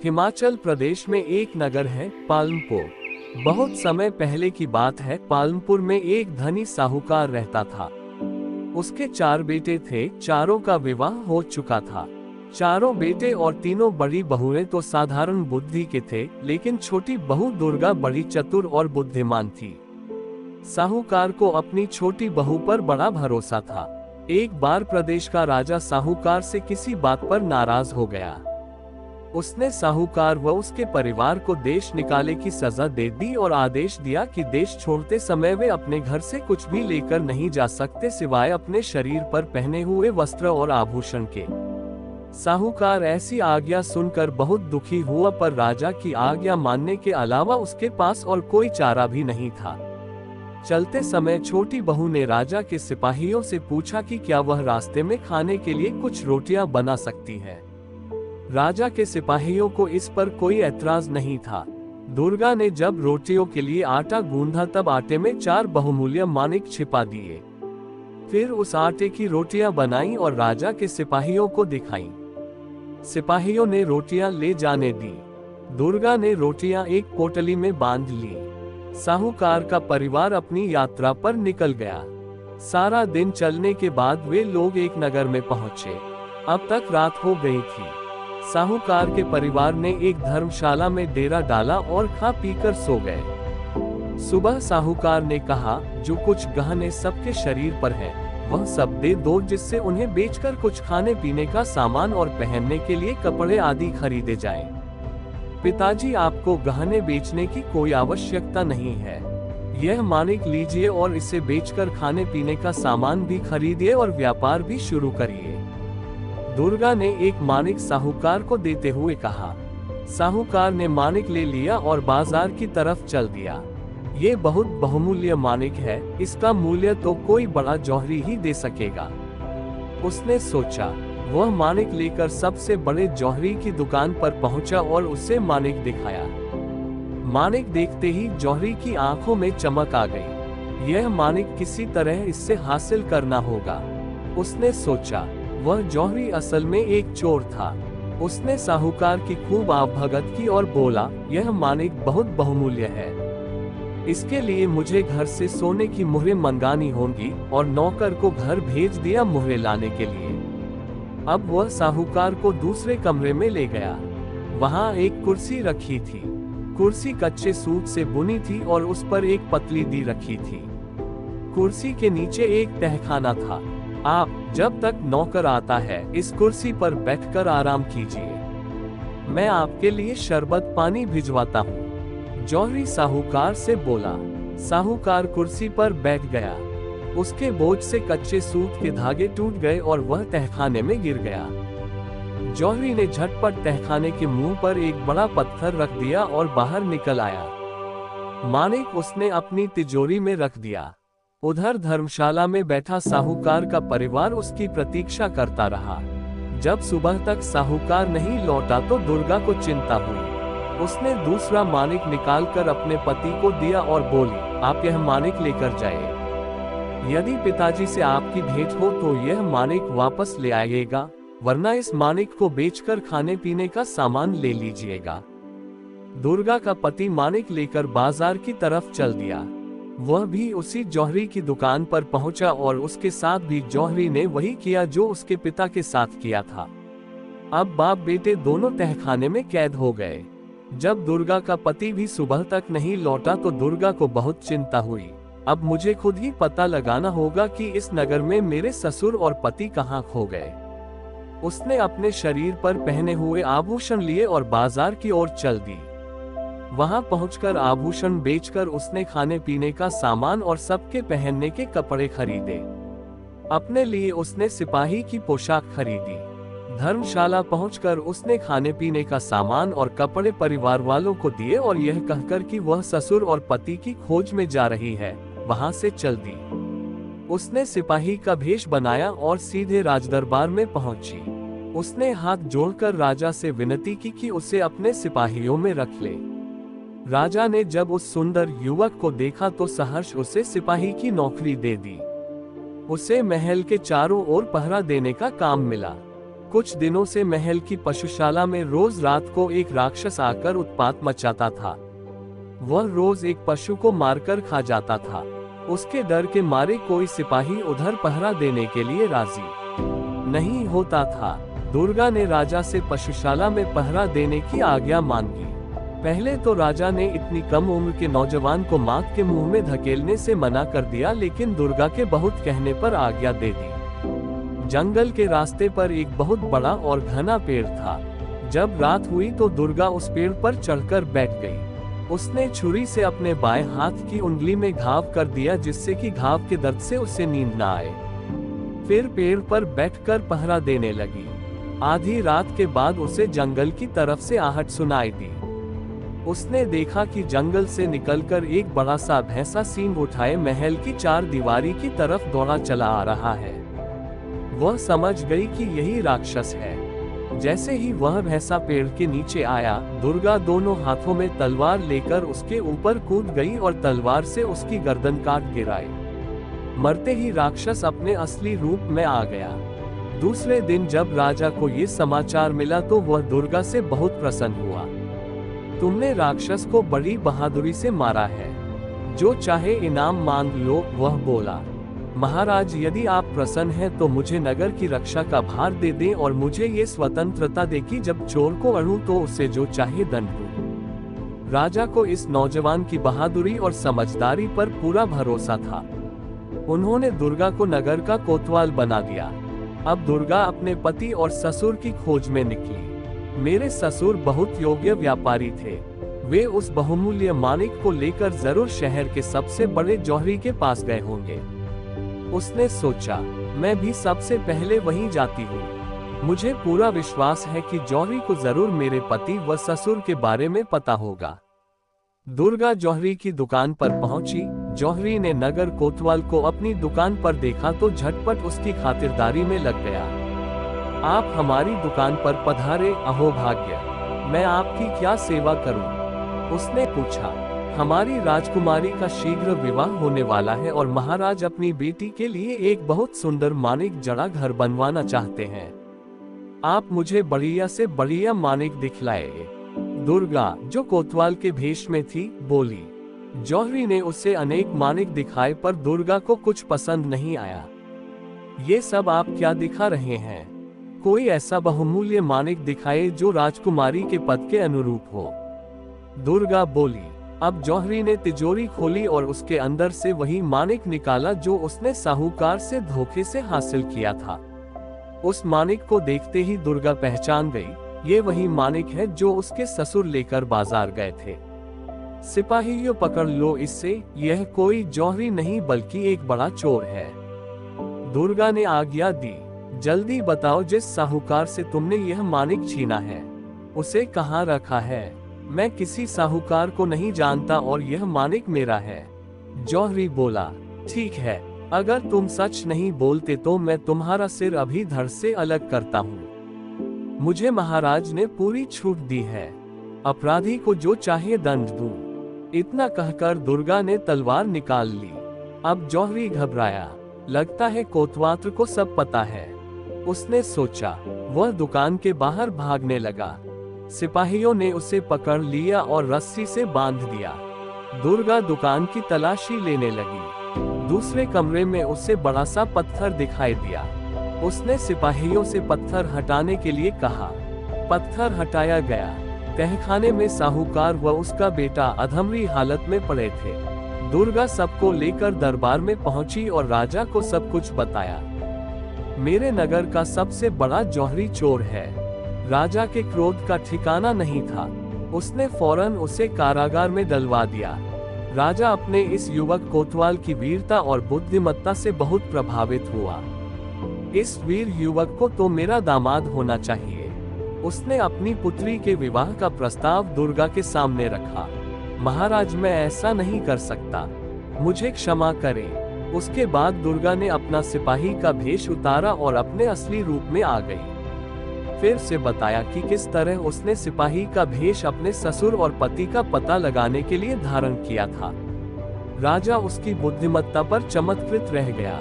हिमाचल प्रदेश में एक नगर है पालमपुर। बहुत समय पहले की बात है। पालमपुर में एक धनी साहूकार रहता था। उसके 4 बेटे थे। चारों का विवाह हो चुका था। चारों बेटे और तीनों बड़ी बहुएं तो साधारण बुद्धि के थे, लेकिन छोटी बहू दुर्गा बड़ी चतुर और बुद्धिमान थी। साहूकार को अपनी छोटी बहू पर बड़ा भरोसा था। एक बार प्रदेश का राजा साहूकार से किसी बात पर नाराज हो गया। उसने साहूकार व उसके परिवार को देश निकाले की सजा दे दी और आदेश दिया कि देश छोड़ते समय वे अपने घर से कुछ भी लेकर नहीं जा सकते सिवाय अपने शरीर पर पहने हुए वस्त्र और आभूषण के। साहूकार ऐसी आज्ञा सुनकर बहुत दुखी हुआ, पर राजा की आज्ञा मानने के अलावा उसके पास और कोई चारा भी नहीं था। चलते समय छोटी बहू ने राजा के सिपाहियों से पूछा कि क्या वह रास्ते में खाने के लिए कुछ रोटियां बना सकती है। राजा के सिपाहियों को इस पर कोई ऐतराज नहीं था। दुर्गा ने जब रोटियों के लिए आटा गूंधा तब आटे में 4 बहुमूल्य माणिक छिपा दिए। फिर उस आटे की रोटियां बनाई और राजा के सिपाहियों को दिखाई। सिपाहियों ने रोटियां ले जाने दी। दुर्गा ने रोटियां एक पोटली में बांध ली। साहूकार का परिवार अपनी यात्रा पर निकल गया। सारा दिन चलने के बाद वे लोग एक नगर में पहुंचे। अब तक रात हो गई थी। साहूकार के परिवार ने एक धर्मशाला में डेरा डाला और खा पीकर सो गए। सुबह साहूकार ने कहा, जो कुछ गहने सबके शरीर पर है वह सब दे दो, जिससे उन्हें बेचकर कुछ खाने पीने का सामान और पहनने के लिए कपड़े आदि खरीदे जाएं। पिताजी, आपको गहने बेचने की कोई आवश्यकता नहीं है। यह माणिक लीजिए और इसे बेचकर खाने पीने का सामान भी खरीदिए और व्यापार भी शुरू करिए। दुर्गा ने एक माणिक साहूकार को देते हुए कहा। साहूकार ने माणिक ले लिया और बाजार की तरफ चल दिया। ये बहुत बहुमूल्य माणिक है, इसका मूल्य तो कोई बड़ा जौहरी ही दे सकेगा। उसने सोचा। वह माणिक लेकर सबसे बड़े जौहरी की दुकान पर पहुंचा और उसे माणिक दिखाया। माणिक देखते ही जौहरी की आंखों में चमक आ गई। यह माणिक किसी तरह इससे हासिल करना होगा। उसने सोचा। वह जौहरी असल में एक चोर था। उसने साहूकार की खूब आवभगत की और बोला, यह माणिक बहुत बहुमूल्य है। इसके लिए मुझे घर से सोने की मुहरें मंगानी होंगी, और नौकर को घर भेज दिया मुहरें लाने के लिए। अब वह साहूकार को दूसरे कमरे में ले गया। वहां एक कुर्सी रखी थी। कुर्सी कच्चे सूत से बुनी थी और उस पर एक पतली दी रखी थी। कुर्सी के नीचे एक तहखाना था। आप जब तक नौकर आता है इस कुर्सी पर बैठकर आराम कीजिए। मैं आपके लिए शरबत पानी भिजवाता हूँ। जौहरी साहूकार से बोला। साहूकार कुर्सी पर बैठ गया। उसके बोझ से कच्चे सूत के धागे टूट गए और वह तहखाने में गिर गया। जौहरी ने झटपट तहखाने के मुंह पर एक बड़ा पत्थर रख दिया और बाहर निकल आया। माणिक उसने अपनी तिजोरी में रख दिया। उधर धर्मशाला में बैठा साहूकार का परिवार उसकी प्रतीक्षा करता रहा। जब सुबह तक साहूकार नहीं लौटा तो दुर्गा को चिंता हुई। उसने दूसरा माणिक निकालकर अपने पति को दिया और बोली, आप यह माणिक लेकर जाइए। यदि पिताजी से आपकी भेंट हो तो यह माणिक वापस ले आइएगा, वरना इस माणिक को बेचकर खाने पीने का सामान ले लीजिएगा। दुर्गा का पति माणिक लेकर बाजार की तरफ चल दिया। वह भी उसी जौहरी की दुकान पर पहुंचा और उसके साथ भी जौहरी ने वही किया जो उसके पिता के साथ किया था। अब बाप बेटे दोनों तहखाने में कैद हो गए। जब दुर्गा का पति भी सुबह तक नहीं लौटा तो दुर्गा को बहुत चिंता हुई। अब मुझे खुद ही पता लगाना होगा कि इस नगर में मेरे ससुर और पति कहाँ खो गए। उसने अपने शरीर पर पहने हुए आभूषण लिए और बाजार की ओर चल दी। वहां पहुंचकर आभूषण बेचकर उसने खाने पीने का सामान और सबके पहनने के कपड़े खरीदे। अपने लिए उसने सिपाही की पोशाक खरीदी। धर्मशाला पहुंचकर उसने खाने पीने का सामान और कपड़े परिवार वालों को दिए और यह कहकर कि वह ससुर और पति की खोज में जा रही है, वहां से चल दी। उसने सिपाही का भेष बनाया और सीधे राजदरबार में पहुंची। उसने हाथ जोड़कर राजा से विनती की कि उसे अपने सिपाहियों में रख ले। राजा ने जब उस सुंदर युवक को देखा तो सहर्ष उसे सिपाही की नौकरी दे दी। उसे महल के चारों ओर पहरा देने का काम मिला। कुछ दिनों से महल की पशुशाला में रोज रात को एक राक्षस आकर उत्पात मचाता था। वह रोज एक पशु को मारकर खा जाता था। उसके डर के मारे कोई सिपाही उधर पहरा देने के लिए राजी नहीं होता था। दुर्गा ने राजा से पशुशाला में पहरा देने की आज्ञा मांगी। पहले तो राजा ने इतनी कम उम्र के नौजवान को माँ के मुंह में धकेलने से मना कर दिया, लेकिन दुर्गा के बहुत कहने पर आज्ञा दे दी। जंगल के रास्ते पर एक बहुत बड़ा और घना पेड़ था। जब रात हुई तो दुर्गा उस पेड़ पर चढ़कर बैठ गई। उसने छुरी से अपने बाएं हाथ की उंगली में घाव कर दिया, जिससे कि घाव के दर्द से उसे नींद न आए। फिर पेड़ पर बैठकर पहरा देने लगी। आधी रात के बाद उसे जंगल की तरफ से आहट सुनाई दी। उसने देखा कि जंगल से निकलकर एक बड़ा सा भैंसा सींग उठाए महल की चार दीवारी की तरफ दौड़ा चला आ रहा है। वह समझ गई कि यही राक्षस है। जैसे ही वह भैंसा पेड़ के नीचे आया, दुर्गा दोनों हाथों में तलवार लेकर उसके ऊपर कूद गई और तलवार से उसकी गर्दन काट गिराई। मरते ही राक्षस अपने असली रूप में आ गया। दूसरे दिन जब राजा को ये समाचार मिला तो वह दुर्गा से बहुत प्रसन्न हुआ। तुमने राक्षस को बड़ी बहादुरी से मारा है, जो चाहे इनाम मांग लो, वह बोला। महाराज, यदि आप प्रसन्न हैं तो मुझे नगर की रक्षा का भार दे दें और मुझे ये स्वतंत्रता दे कि जब चोर को अड़ूं तो उसे जो चाहे दंड दूं। राजा को इस नौजवान की बहादुरी और समझदारी पर पूरा भरोसा था। उन्होंने दुर्गा को नगर का कोतवाल बना दिया। अब दुर्गा अपने पति और ससुर की खोज में निकली। मेरे ससुर बहुत योग्य व्यापारी थे। वे उस बहुमूल्य माणिक को लेकर जरूर शहर के सबसे बड़े जौहरी के पास गए होंगे। उसने सोचा, मैं भी सबसे पहले वहीं जाती हूँ। मुझे पूरा विश्वास है कि जौहरी को जरूर मेरे पति व ससुर के बारे में पता होगा। दुर्गा जौहरी की दुकान पर पहुंची। जौहरी ने नगर कोतवाल को अपनी दुकान पर देखा तो झटपट उसकी खातिरदारी में लग गया। आप हमारी दुकान पर पधारे, अहोभाग्य। मैं आपकी क्या सेवा करूं? उसने पूछा। हमारी राजकुमारी का शीघ्र विवाह होने वाला है और महाराज अपनी बेटी के लिए एक बहुत सुंदर माणिक जड़ा घर बनवाना चाहते हैं। आप मुझे बढ़िया से बढ़िया माणिक दिखलाए। दुर्गा, जो कोतवाल के भेष में थी, बोली। जौहरी ने उसे अनेक माणिक दिखाए पर दुर्गा को कुछ पसंद नहीं आया। ये सब आप क्या दिखा रहे हैं? कोई ऐसा बहुमूल्य माणिक दिखाए जो राजकुमारी के पद के अनुरूप हो। दुर्गा बोली। अब जौहरी ने तिजोरी खोली और उसके अंदर से वही माणिक निकाला जो उसने साहूकार से धोखे से हासिल किया था। उस माणिक को देखते ही दुर्गा पहचान गई, ये वही माणिक है जो उसके ससुर लेकर बाजार गए थे। सिपाहियों, पकड़ लो इससे, यह कोई जौहरी नहीं बल्कि एक बड़ा चोर है। दुर्गा ने आज्ञा दी, जल्दी बताओ जिस साहूकार से तुमने यह माणिक छीना है, उसे कहाँ रखा है? मैं किसी साहूकार को नहीं जानता और यह माणिक मेरा है। जौहरी बोला, ठीक है, अगर तुम सच नहीं बोलते तो मैं तुम्हारा सिर अभी धड़ से अलग करता हूँ। मुझे महाराज ने पूरी छूट दी है, अपराधी को जो चाहे दंड दूं। इतना कहकर दुर्गा ने तलवार निकाल ली। अब जौहरी घबराया, लगता है कोतवाल को सब पता है। उसने सोचा। वह दुकान के बाहर भागने लगा। सिपाहियों ने उसे पकड़ लिया और रस्सी से बांध दिया। दुर्गा दुकान की तलाशी लेने लगी। दूसरे कमरे में उसे बड़ा सा पत्थर दिखाई दिया। उसने सिपाहियों से पत्थर हटाने के लिए कहा। पत्थर हटाया गया। तहखाने में साहूकार व उसका बेटा अधमरी हालत में पड़े थे। दुर्गा सबको लेकर दरबार में पहुंची और राजा को सब कुछ बताया। मेरे नगर का सबसे बड़ा जौहरी चोर है। राजा के क्रोध का ठिकाना नहीं था। उसने फौरन उसे कारागार में डलवा दिया। राजा अपने इस युवक कोतवाल की वीरता और बुद्धिमत्ता से बहुत प्रभावित हुआ। इस वीर युवक को तो मेरा दामाद होना चाहिए। उसने अपनी पुत्री के विवाह का प्रस्ताव दुर्गा के सामने रखा। महाराज, मैं ऐसा नहीं कर सकता, मुझे क्षमा करें। उसके बाद दुर्गा ने अपना सिपाही का भेष उतारा और अपने असली रूप में आ गई। फिर से बताया कि किस तरह उसने सिपाही का भेष अपने ससुर और पति का पता लगाने के लिए धारण किया था। राजा उसकी बुद्धिमत्ता पर चमत्कृत रह गया।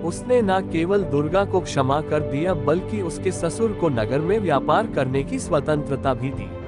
उसने न केवल दुर्गा को क्षमा कर दिया बल्कि उसके ससुर को नगर में व्यापार करने की स्वतंत्रता भी दी।